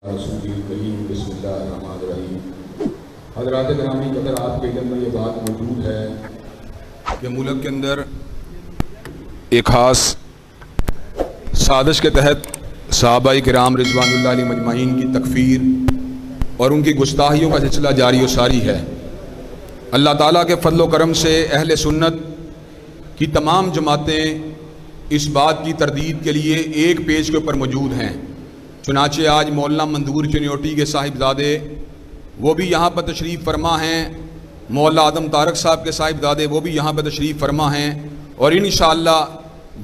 بسم اللہ الرحمن الرحیم۔ حضرات گرامی قدر، آپ کے علم میں یہ بات موجود ہے کہ ملک کے اندر ایک خاص سازش کے تحت صحابہ کرام رضوان اللہ علیہ مجمعین کی تکفیر اور ان کی گستاخیوں کا سلسلہ جاری و ساری ہے۔ اللہ تعالیٰ کے فضل و کرم سے اہل سنت کی تمام جماعتیں اس بات کی تردید کے لیے ایک پیج کے اوپر موجود ہیں۔ چنانچہ آج مولانا منظور چنیوٹی کے صاحبزادے وہ بھی یہاں پر تشریف فرما ہیں، مولانا آدم طارق صاحب کے صاحبزادے وہ بھی یہاں پر تشریف فرما ہیں، اور انشاءاللہ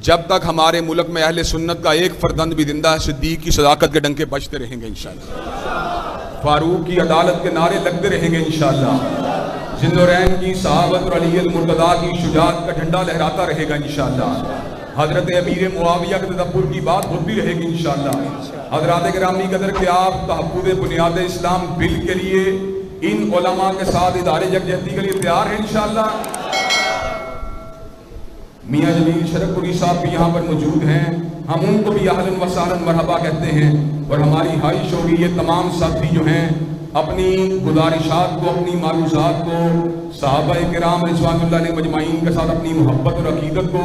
جب تک ہمارے ملک میں اہل سنت کا ایک فرزند بھی زندہ ہے، صدیق کی صداقت کے ڈنکے بجتے رہیں گے انشاءاللہ، فاروق کی عدالت کے نعرے لگتے رہیں گے انشاءاللہ، ذوالنورین کی صحابت اور علی المرتضیٰ کی شجاعت کا جھنڈا لہراتا رہے گا انشاءاللہ، حضرت امیر معاویہ کے تدبر کی بات ہوتی رہے گی انشاءاللہ۔ حضرات گرامی قدر کہ آپ تحفظ بنیاد اسلام بل کے لیے ان علماء کے ساتھ ادارے یکجہتی کے لیے تیار ہیں انشاءاللہ۔ میاں جمیل شرف پوری صاحب بھی یہاں پر موجود ہیں، ہم ان کو بھی اہلاً و سہلاً مرحبا کہتے ہیں، اور ہماری خواہش ہوگی یہ تمام ساتھی جو ہیں اپنی گزارشات کو، اپنی معروضات کو صحابہ کرام رضوان اللہ علیہ مجمعین کے ساتھ اپنی محبت اور عقیدت کو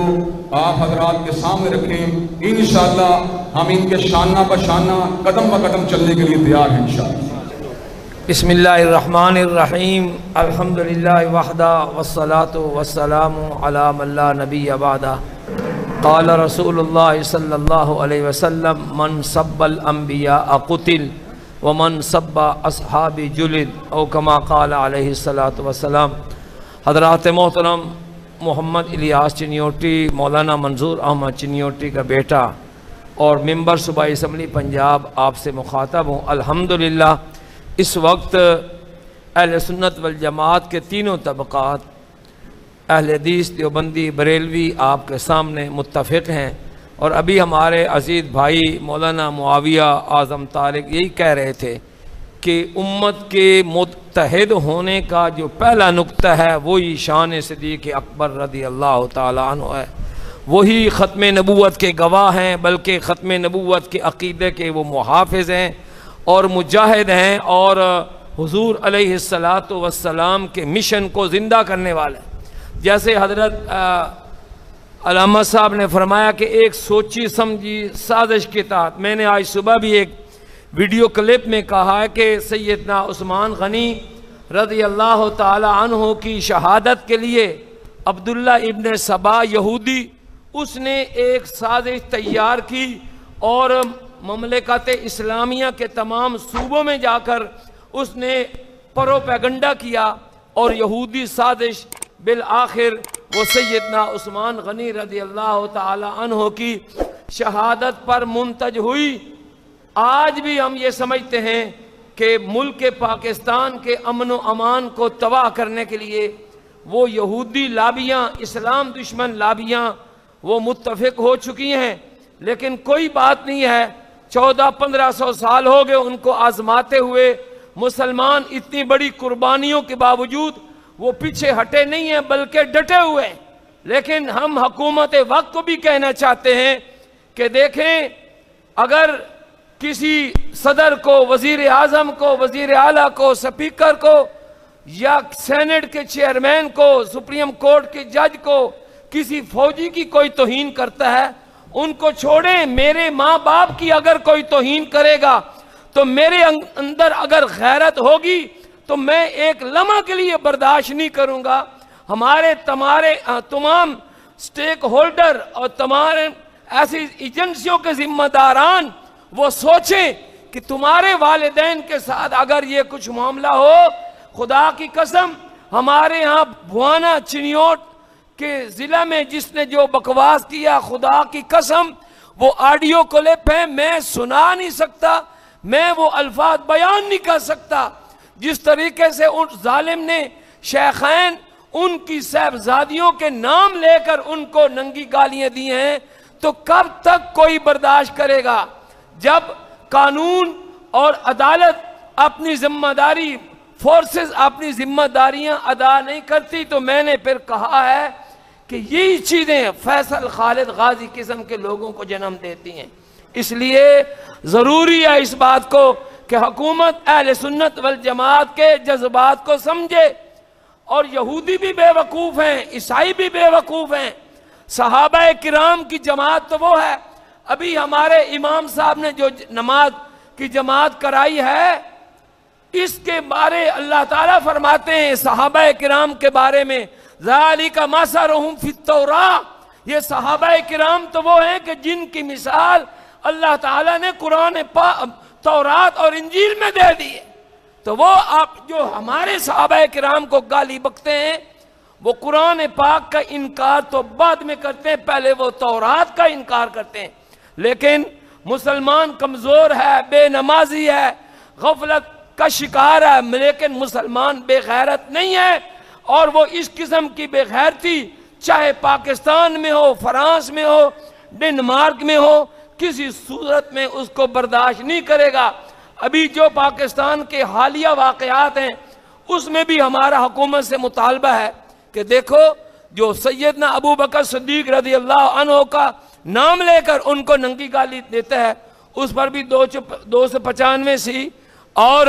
آپ حضرات کے سامنے رکھیں۔ انشاءاللہ ہم ان کے شانہ بشانہ قدم بقدم چلنے کے لیے تیار ہیں انشاءاللہ۔ بسم اللہ الرحمن الرحیم، الحمدللہ وحدہ والصلاة والسلام علی من لا نبی بعدہ۔ قال رسول اللہ صلی اللہ علیہ وسلم من سب الانبیاء قتل ومن سب اصحاب جلد، او کما قال علیہ السلام۔ حضرات محترم، محمد الیاس چنیوٹی مولانا منظور احمد چنیوٹی کا بیٹا اور ممبر صوبائی اسمبلی پنجاب آپ سے مخاطب ہوں۔ الحمدللہ اس وقت اہل سنت والجماعت کے تینوں طبقات اہل حدیث، دیوبندی، بریلوی آپ کے سامنے متفق ہیں، اور ابھی ہمارے عزیز بھائی مولانا معاویہ اعظم طارق یہی کہہ رہے تھے کہ امت کے متحد ہونے کا جو پہلا نقطہ ہے وہی شان صدیق اکبر رضی اللہ تعالیٰ عنہ ہے، وہی ختم نبوت کے گواہ ہیں، بلکہ ختم نبوت کے عقیدے کے وہ محافظ ہیں اور مجاہد ہیں، اور حضور علیہ السلام کے مشن کو زندہ کرنے والے ہیں۔ جیسے حضرت علامہ صاحب نے فرمایا کہ ایک سوچی سمجھی سازش کے تحت، میں نے آج صبح بھی ایک ویڈیو کلپ میں کہا ہے کہ سیدنا عثمان غنی رضی اللہ تعالی عنہ کی شہادت کے لیے عبداللہ ابن سبا یہودی اس نے ایک سازش تیار کی اور مملکت اسلامیہ کے تمام صوبوں میں جا کر اس نے پروپیگنڈا کیا، اور یہودی سازش بالآخر وہ سیدنا عثمان غنی رضی اللہ تعالی عنہ کی شہادت پر منتج ہوئی۔ آج بھی ہم یہ سمجھتے ہیں کہ ملک پاکستان کے امن و امان کو تباہ کرنے کے لیے وہ یہودی لابیاں، اسلام دشمن لابیاں وہ متفق ہو چکی ہیں، لیکن کوئی بات نہیں ہے، 1400-1500 سال ہو گئے ان کو آزماتے ہوئے، مسلمان اتنی بڑی قربانیوں کے باوجود وہ پیچھے ہٹے نہیں ہیں بلکہ ڈٹے ہوئے ہیں۔ لیکن ہم حکومت وقت کو بھی کہنا چاہتے ہیں کہ دیکھیں، اگر کسی صدر کو، وزیر اعظم کو، وزیر اعلیٰ کو، سپیکر کو، یا سینٹ کے چیئرمین کو، سپریم کورٹ کے جج کو، کسی فوجی کی کوئی توہین کرتا ہے، ان کو چھوڑیں۔ میرے ماں باپ کی اگر کوئی توہین کرے گا تو میرے اندر اگر غیرت ہوگی تو میں ایک لمحہ کے لیے برداشت نہیں کروں گا۔ ہمارے تمام سٹیک ہولڈر اور تمام ایسی ایجنسیوں کے ذمہ داران وہ سوچیں کہ تمہارے والدین کے ساتھ اگر یہ کچھ معاملہ ہو، خدا کی قسم، ہمارے ہاں بھوانا چنیوٹ کے ضلع میں جس نے جو بکواس کیا، خدا کی قسم وہ آڈیو کلپ ہے، میں سنا نہیں سکتا، میں وہ الفاظ بیان نہیں کر سکتا۔ جس طریقے سے ان ظالم نے شیخین ان کی صاحبزادیوں کے نام لے کر ان کو ننگی گالیاں دی ہیں، تو کب تک کوئی برداشت کرے گا؟ جب قانون اور عدالت اپنی ذمہ داری، فورسز اپنی ذمہ داریاں ادا نہیں کرتی، تو میں نے پھر کہا ہے کہ یہی چیزیں فیصل خالد غازی قسم کے لوگوں کو جنم دیتی ہیں۔ اس لیے ضروری ہے اس بات کو کہ حکومت اہل سنت والجماعت کے جذبات کو سمجھے، اور یہودی بھی بے وقوف ہیں، عیسائی بھی بے وقوف ہیں۔ صحابہ کرام کی جماعت تو وہ ہے، ابھی ہمارے امام صاحب نے جو نماز کی جماعت کرائی ہے، اس کے بارے اللہ تعالیٰ فرماتے ہیں صحابہ کرام کے بارے میں، ذَلِكَ مَثَلُهُمْ فِي التَّوْرَاةِ، یہ صحابہ کرام تو وہ ہیں کہ جن کی مثال اللہ تعالیٰ نے قرآن تورات اور انجیل میں دے دی ہے۔ تو وہ آپ جو ہمارے صحابہ کرام کو گالی بکتے ہیں، وہ قرآن پاک کا انکار تو بعد میں کرتے ہیں، پہلے وہ تورات کا انکار کرتے ہیں۔ لیکن مسلمان کمزور ہے، بے نمازی ہے، غفلت کا شکار ہے، لیکن مسلمان بے غیرت نہیں ہے، اور وہ اس قسم کی بے غیرتی چاہے پاکستان میں ہو، فرانس میں ہو، ڈنمارک میں ہو، کسی صورت میں اس کو برداشت نہیں کرے گا۔ ابھی جو پاکستان کے حالیہ واقعات ہیں، اس میں بھی ہمارا حکومت سے مطالبہ ہے کہ دیکھو جو سیدنا ابو بکر صدیق رضی اللہ عنہ کا نام لے کر ان کو ننگی گالی دیتا ہے، اس پر بھی 295 سی، اور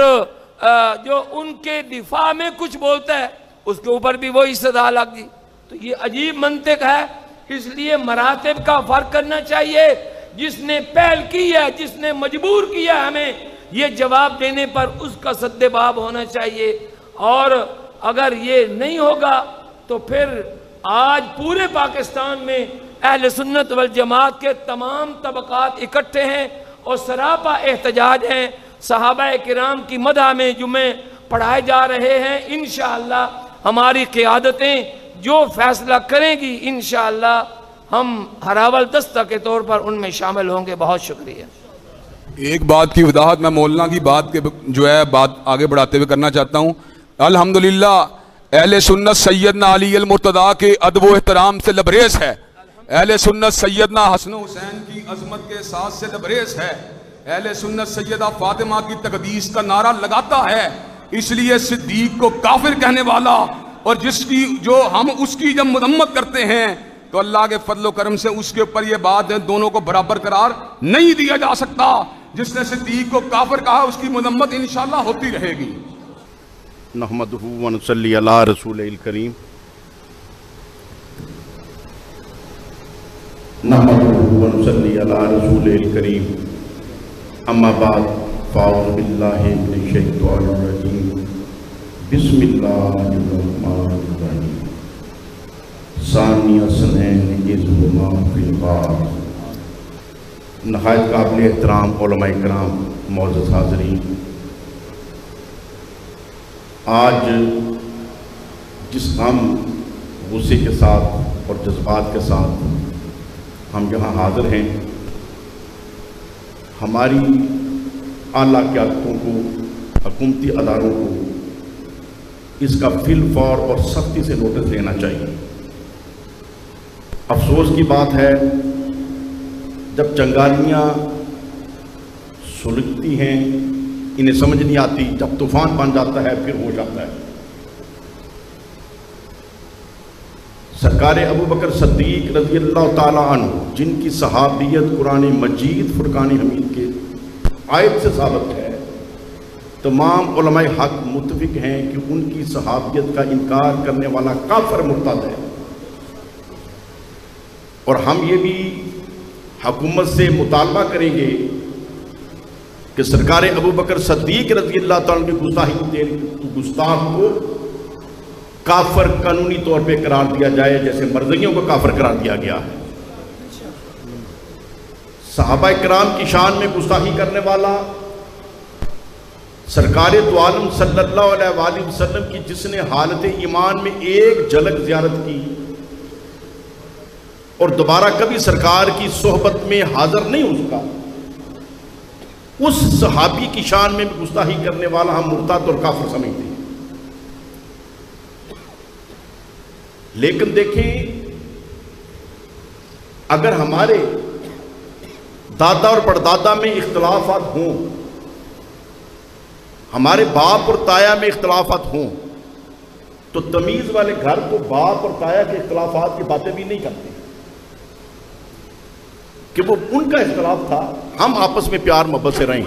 جو ان کے دفاع میں کچھ بولتا ہے اس کے اوپر بھی وہی سزا لگ دی۔ تو یہ عجیب منطق ہے، اس لیے مراتب کا فرق کرنا چاہیے۔ جس نے پہل کی ہے، جس نے مجبور کیا ہمیں یہ جواب دینے پر، اس کا سد باب ہونا چاہیے، اور اگر یہ نہیں ہوگا تو پھر آج پورے پاکستان میں اہل سنت والجماعت کے تمام طبقات اکٹھے ہیں اور سراپا احتجاج ہیں۔ صحابہ کرام کی مدح میں جمعے پڑھائے جا رہے ہیں، انشاءاللہ ہماری قیادتیں جو فیصلہ کریں گی انشاءاللہ ہم ہراول دستہ کے طور پر ان میں شامل ہوں گے۔ بہت شکریہ۔ ایک بات کی وضاحت میں مولانا کی بات کے جو ہے بات آگے بڑھاتے ہوئے کرنا چاہتا ہوں۔ الحمدللہ اہل سنت سیدنا علی المرتضیٰ کے ادب و احترام سے لبریز ہے، اہل سنت سیدنا حسن و حسین کی عظمت کے ساتھ سے لبریز ہے، اہل سنت سیدہ فاطمہ کی تقدیس کا نعرہ لگاتا ہے۔ اس لیے صدیق کو کافر کہنے والا اور جس کی جو ہم اس کی جب مذمت کرتے ہیں تو اللہ کے فضل و کرم سے اس کے اوپر یہ بات ہے دونوں کو برابر قرار نہیں دیا جا سکتا۔ جس نے صدیق کو کافر کہا اس کی مذمت انشاءاللہ ہوتی رہے گی۔ نحمدہ و نصلی علی رسول الکریم، نحمدہ و نصلی علی رسول الکریم، اما بعد فاعوذ باللہ من الشیطان الرجیم، بسم اللہ الرحمن الرحیم، ثانی اثنین اذ ہما فی الغار۔ نہایت قابل احترام علماء کرام، معزز حاضرین، آج جس غم غصے کے ساتھ اور جذبات کے ساتھ ہم یہاں حاضر ہیں، ہماری اعلیٰ قیادتوں کو، حکومتی اداروں کو اس کا فی الفور اور سختی سے نوٹس لینا چاہیے۔ افسوس کی بات ہے جب چنگاریاں سلگتی ہیں انہیں سمجھ نہیں آتی، جب طوفان بن جاتا ہے پھر ہو جاتا ہے۔ سرکار ابو بکر صدیق رضی اللہ تعالیٰ عنہ جن کی صحابیت قرآن مجید فرقان حمید کے آیت سے ثابت ہے، تمام علماء حق متفق ہیں کہ ان کی صحابیت کا انکار کرنے والا کافر مرتد ہے، اور ہم یہ بھی حکومت سے مطالبہ کریں گے کہ سرکار ابو بکر صدیق رضی اللہ تعالیٰ کی گستاخ کو کافر قانونی طور پہ قرار دیا جائے، جیسے مرزیوں کو کافر قرار دیا گیا ہے۔ صحابہ کرام کی شان میں گستاخی کرنے والا سرکار دو عالم صلی اللہ علیہ وآلہ وسلم کی جس نے حالت ایمان میں ایک جھلک زیارت کی اور دوبارہ کبھی سرکار کی صحبت میں حاضر نہیں ہو سکا، اس صحابی کی شان میں گستاخی کرنے والا ہم مرتد اور کافر سمجھتے ہیں۔ لیکن دیکھیں، اگر ہمارے دادا اور پردادا میں اختلافات ہوں، ہمارے باپ اور تایا میں اختلافات ہوں، تو تمیز والے گھر تو باپ اور تایا کے اختلافات کی باتیں بھی نہیں کرتے کہ وہ ان کا اختلاف تھا، ہم آپس میں پیار محبت سے رہیں۔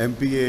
MPA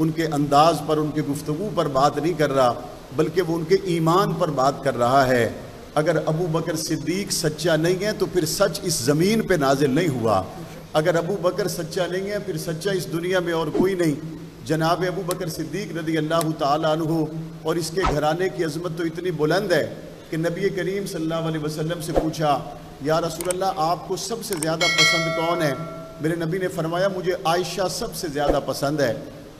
ان کے انداز پر، ان کی گفتگو پر بات نہیں کر رہا، بلکہ وہ ان کے ایمان پر بات کر رہا ہے۔ اگر ابو بکر صدیق سچا نہیں ہے تو پھر سچ اس زمین پہ نازل نہیں ہوا۔ اگر ابو بکر سچا نہیں ہے پھر سچا اس دنیا میں اور کوئی نہیں۔ جناب ابو بکر صدیق رضی اللہ تعالیٰ عنہ اور اس کے گھرانے کی عظمت تو اتنی بلند ہے کہ نبی کریم صلی اللہ علیہ وسلم سے پوچھا، یا رسول اللہ آپ کو سب سے زیادہ پسند کون ہے؟ میرے نبی نے فرمایا مجھے عائشہ سب سے زیادہ پسند ہے۔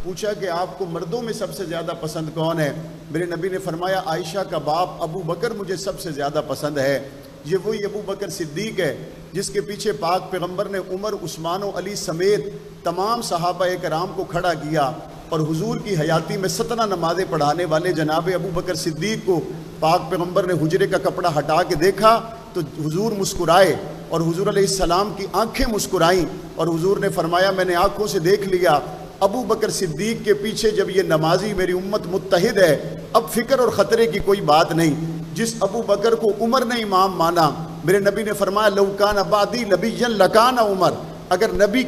پوچھا کہ آپ کو مردوں میں سب سے زیادہ پسند کون ہے؟ میرے نبی نے فرمایا عائشہ کا باپ ابو بکر مجھے سب سے زیادہ پسند ہے۔ یہ وہی ابو بکر صدیق ہے جس کے پیچھے پاک پیغمبر نے عمر، عثمان و علی سمیت تمام صحابہ کرام کو کھڑا کیا، اور حضور کی حیاتی میں 17 نمازیں پڑھانے والے جناب ابو بکر صدیق کو پاک پیغمبر نے حجرے کا کپڑا ہٹا کے دیکھا تو حضور مسکرائے، اور حضور علیہ السلام کی آنکھیں مسکرائیں، اور حضور نے فرمایا میں نے آنکھوں سے دیکھ لیا ابو بکر صدیق کے پیچھے جب یہ نمازی میری امت متحد ہے، اب فکر اور خطرے کی کوئی بات نہیں۔ جس ابو بکر کو عمر نے امام مانا، میرے نبی نے فرمایا لو کان بعدی نبیا لکان عمر، اگر نبی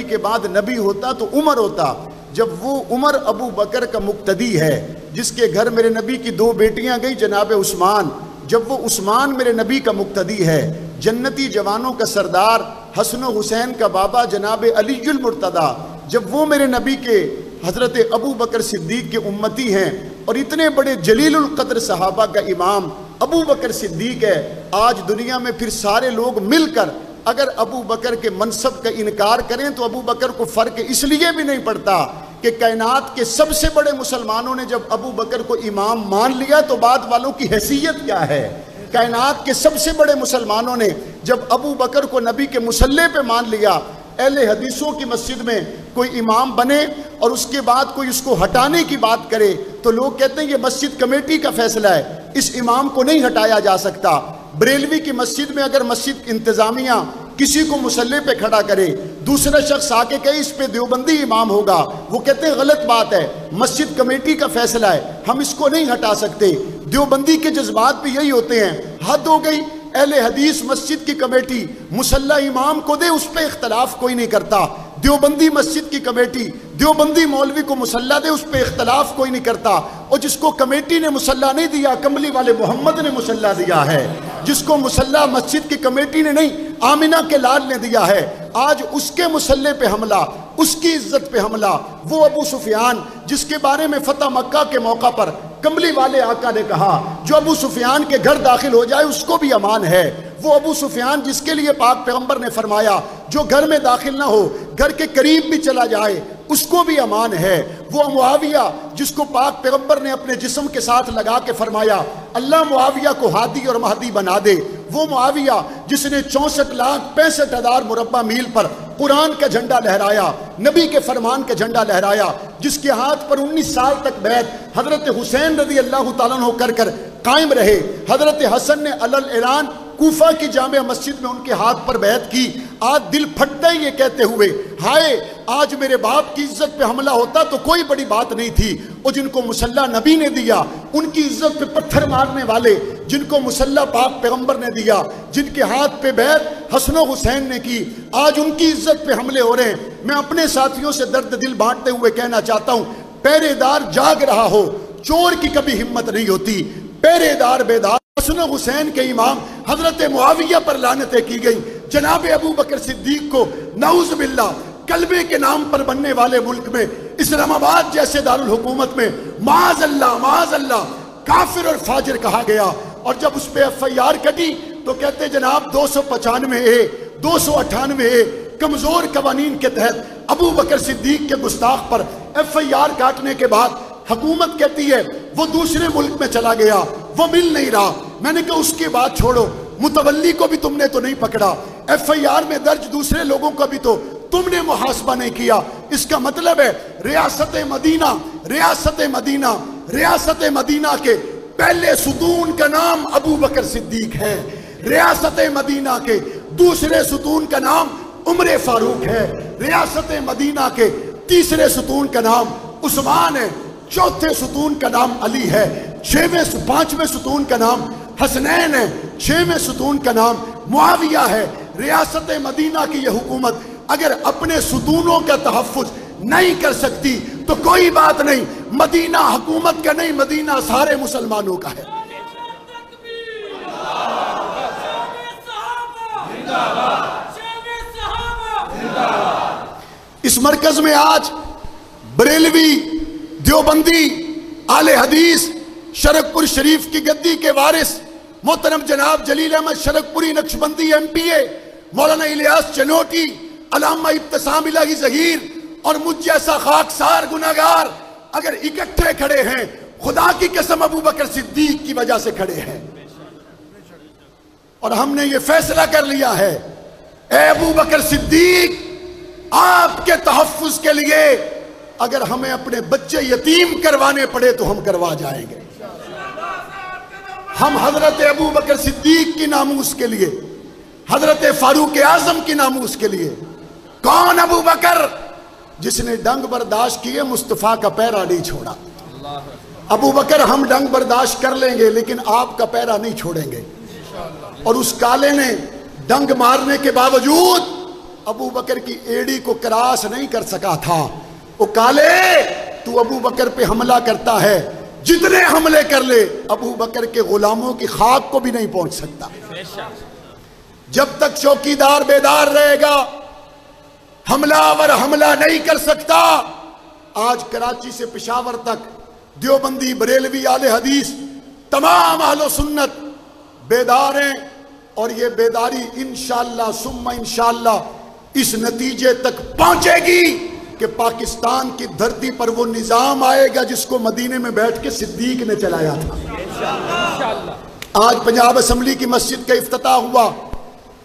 کے بعد نبی ہوتا تو عمر ہوتا۔ جب وہ عمر ابو بکر کا مقتدی ہے جس کے گھر میرے نبی کی 2 بیٹیاں گئی جناب عثمان، جب وہ عثمان میرے نبی کا مقتدی ہے، جنتی جوانوں کا سردار حسن و حسین کا بابا جناب علی المرتضیٰ، جب وہ میرے نبی کے حضرت ابو بکر صدیق کے امتی ہیں، اور اتنے بڑے جلیل القدر صحابہ کا امام ابو بکر صدیق ہے، آج دنیا میں پھر سارے لوگ مل کر اگر ابو بکر کے منصب کا انکار کریں تو ابو بکر کو فرق اس لیے بھی نہیں پڑتا کہ کائنات کے سب سے بڑے مسلمانوں نے جب ابو بکر کو امام مان لیا تو بعد والوں کی حیثیت کیا ہے۔ کائنات کے سب سے بڑے مسلمانوں نے جب ابو بکر کو نبی کے مصلی پہ مان لیا، اہل حدیثوں کی مسجد میں کوئی امام بنے اور اس کے بعد کوئی اس کو ہٹانے کی بات کرے تو لوگ کہتے ہیں یہ مسجد کمیٹی کا فیصلہ ہے، اس امام کو نہیں ہٹایا جا سکتا۔ بریلوی کی مسجد میں اگر مسجد انتظامیہ کسی کو مصلی پہ کھڑا کرے، دوسرا شخص آ کے کہے اس پہ دیوبندی امام ہوگا، وہ کہتے ہیں غلط بات ہے، مسجد کمیٹی کا فیصلہ ہے، ہم اس کو نہیں ہٹا سکتے۔ دیوبندی کے جذبات بھی یہی ہوتے ہیں، حد ہو گئی، اہل حدیث مسجد کی کمیٹی مصلی امام کو دے، اس پہ اختلاف کوئی نہیں کرتا۔ دیوبندی مسجد کی کمیٹی دیوبندی مولوی کو مصلی دے، اس پہ اختلاف کوئی نہیں کرتا۔ اور جس کو کمیٹی نے مصلی نہیں دیا، کملی والے محمد نے مصلی دیا ہے۔ جس کو مصلی مسجد کی کمیٹی نے نہیں، آمنہ کے لال نے دیا ہے، آج اس کے مصلی پہ حملہ، اس کی عزت پہ حملہ۔ وہ ابو سفیان جس کے بارے میں فتح مکہ کے موقع پر کملی والے آقا نے کہا جو ابو سفیان کے گھر داخل ہو جائے اس کو بھی امان ہے، وہ ابو سفیان جس کے لیے پاک پیغمبر نے فرمایا جو گھر میں داخل نہ ہو، گھر کے قریب بھی چلا جائے اس کو بھی امان ہے، وہ معاویہ جس کو پاک پیغمبر نے اپنے جسم کے ساتھ لگا کے فرمایا اللہ معاویہ کو ہادی اور مہدی بنا دے، وہ معاویہ جس نے 64,65,000 مربع میل پر قرآن کا جھنڈا لہرایا، نبی کے فرمان کا جھنڈا لہرایا، جس کے ہاتھ پر 19 سال تک بیعت حضرت حسین رضی اللہ تعالیٰ عنہ کر قائم رہے، حضرت حسن نے علل اعلان کوفہ کی جامع مسجد میں ان کے ہاتھ پر بیعت کی۔ آج دل پھٹتا ہے یہ کہتے ہوئے ہائے آج میرے باپ کی عزت پہ حملہ ہوتا تو کوئی بڑی بات نہیں تھی، اور جن کو مصلی نبی نے دیا، ان کی عزت پہ پتھر مارنے والے جن کو مصلی پاک پیغمبر نے دیا، جن کے ہاتھ پہ بیعت حسن و حسین نے کی، آج ان کی عزت پہ حملے ہو رہے ہیں۔ میں اپنے ساتھیوں سے درد دل بانٹتے ہوئے کہنا چاہتا ہوں پہرے دار جاگ رہا ہو، چور کی کبھی ہمت نہیں ہوتی، پہرے دار بیدار۔ حسن و حسین کے امام حضرت معاویہ پر لعنتیں کی گئی، جناب ابو بکر صدیق کو نعوذ باللہ کلبے کے نام پر بننے والے ملک میں اسلام آباد جیسے دارالحکومت میں معاذ اللہ کافر اور فاجر کہا گیا، اور جب اس پہ FIR کٹی تو کہتے جناب 295A 298A کمزور قوانین کے تحت ابو بکر صدیق کے گستاخ پر FIR کاٹنے کے بعد حکومت کہتی ہے وہ دوسرے ملک میں چلا گیا، وہ مل نہیں رہا۔ میں نے کہا اس کی بات چھوڑو، متولی کو بھی تم نے تو نہیں پکڑا، FIR میں درج دوسرے لوگوں کا بھی تو تم نے محاسبہ نہیں کیا۔ اس کا مطلب ہے ریاست مدینہ کے پہلے ستون کا نام ابو بکر صدیق ہے، ریاست مدینہ کے دوسرے ستون کا نام عمر فاروق ہے، ریاست مدینہ کے تیسرے ستون کا نام عثمان ہے، چوتھے ستون کا نام علی ہے، پانچویں ستون کا نام حسنین ہے، چھویں ستون کا نام معاویہ ہے۔ ریاست مدینہ کی یہ حکومت اگر اپنے ستونوں کا تحفظ نہیں کر سکتی تو کوئی بات نہیں، مدینہ حکومت کا نہیں، مدینہ سارے مسلمانوں کا ہے۔ اس مرکز میں آج بریلوی، دیوبندی، اہل حدیث، شرک پور شریف کی گدی کے وارث محترم جناب جلیل احمد شرک پوری نقشبندی ایم پی اے، مولانا الیاس چنوٹی، علامہ ابتسام الہی ظہیر اور مجھ جیسا خاکسار گناہگار اگر اکٹھے کھڑے ہیں، خدا کی قسم ابو بکر صدیق کی وجہ سے کھڑے ہیں۔ اور ہم نے یہ فیصلہ کر لیا ہے، اے ابو بکر صدیق، آپ کے تحفظ کے لیے اگر ہمیں اپنے بچے یتیم کروانے پڑے تو ہم کروا جائیں گے۔ ہم حضرت ابو بکر صدیق کی ناموس کے لیے، حضرت فاروق اعظم کی ناموس کے لیے، کون ابو بکر؟ جس نے ڈنگ برداشت کیے، مصطفیٰ کا پیرا نہیں چھوڑا۔ ابو بکر ہم ڈنگ برداشت کر لیں گے لیکن آپ کا پیرا نہیں چھوڑیں گے۔ اور اس کالے نے ڈنگ مارنے کے باوجود ابو بکر کی ایڑی کو کراس نہیں کر سکا تھا۔ وہ کالے، تو ابو بکر پہ حملہ کرتا ہے، جتنے حملے کر لے ابو بکر کے غلاموں کی خاک کو بھی نہیں پہنچ سکتا۔ جب تک چوکیدار بیدار رہے گا، حملہ آور حملہ نہیں کر سکتا۔ آج کراچی سے پشاور تک دیوبندی، بریلوی، اہل حدیث، تمام اہل و سنت بیدار ہیں، اور یہ بیداری انشاءاللہ ثم انشاءاللہ اس نتیجے تک پہنچے گی کہ پاکستان کی دھرتی پر وہ نظام آئے گا جس کو مدینے میں بیٹھ کے صدیق نے چلایا تھا۔ آج پنجاب اسمبلی کی مسجد کا افتتاح ہوا،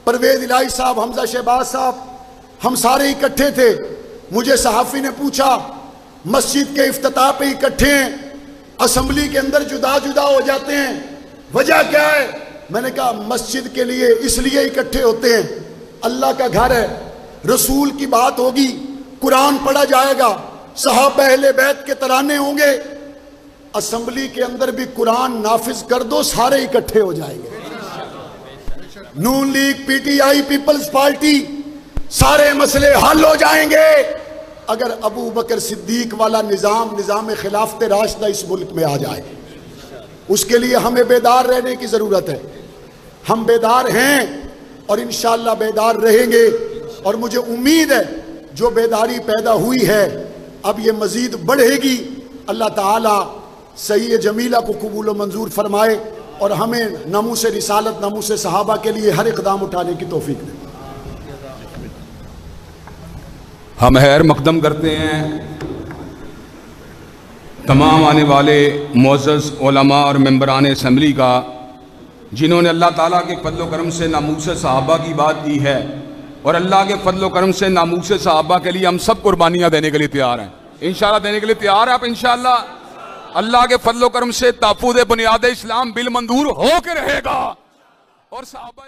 پرویز الہی صاحب، حمزہ شہباز صاحب، ہم سارے اکٹھے تھے۔ مجھے صحافی نے پوچھا، مسجد کے افتتاح پہ اکٹھے ہیں، اسمبلی کے اندر جدا جدا ہو جاتے ہیں، وجہ کیا ہے؟ میں نے کہا مسجد کے لیے اس لیے اکٹھے ہوتے ہیں، اللہ کا گھر ہے، رسول کی بات ہوگی، قرآن پڑھا جائے گا، صحابہ اہل بیت کے ترانے ہوں گے، اسمبلی کے اندر بھی قرآن نافذ کر دو، سارے اکٹھے ہو جائیں گے۔ نون League, P T I, People's party, سارے مسئلے حل ہو جائیں گے اگر ابو بکر صدیق والا نظام خلافت راشدہ اس ملک میں آ جائے۔ اس کے لیے ہمیں بیدار رہنے کی ضرورت ہے۔ ہم بیدار ہیں اور انشاءاللہ بیدار رہیں گے، اور مجھے امید ہے جو بیداری پیدا ہوئی ہے اب یہ مزید بڑھے گی۔ اللہ تعالی صحیح جمیلہ کو قبول و منظور فرمائے اور ہمیں ناموس رسالت، ناموس صحابہ کے لیے ہر اقدام اٹھانے کی توفیق دے۔ ہم خیر مقدم کرتے ہیں تمام آنے والے معزز علماء اور ممبران اسمبلی کا، جنہوں نے اللہ تعالیٰ کے فضل و کرم سے ناموس صحابہ کی بات کی ہے، اور اللہ کے فضل و کرم سے ناموس صحابہ کے لیے ہم سب قربانیاں دینے کے لیے تیار ہیں، انشاءاللہ دینے کے لیے تیار ہیں آپ انشاءاللہ۔ اللہ کے فضل و کرم سے تحفظ بنیاد اسلام بالمنظور ہو کے رہے گا، اور صحابہ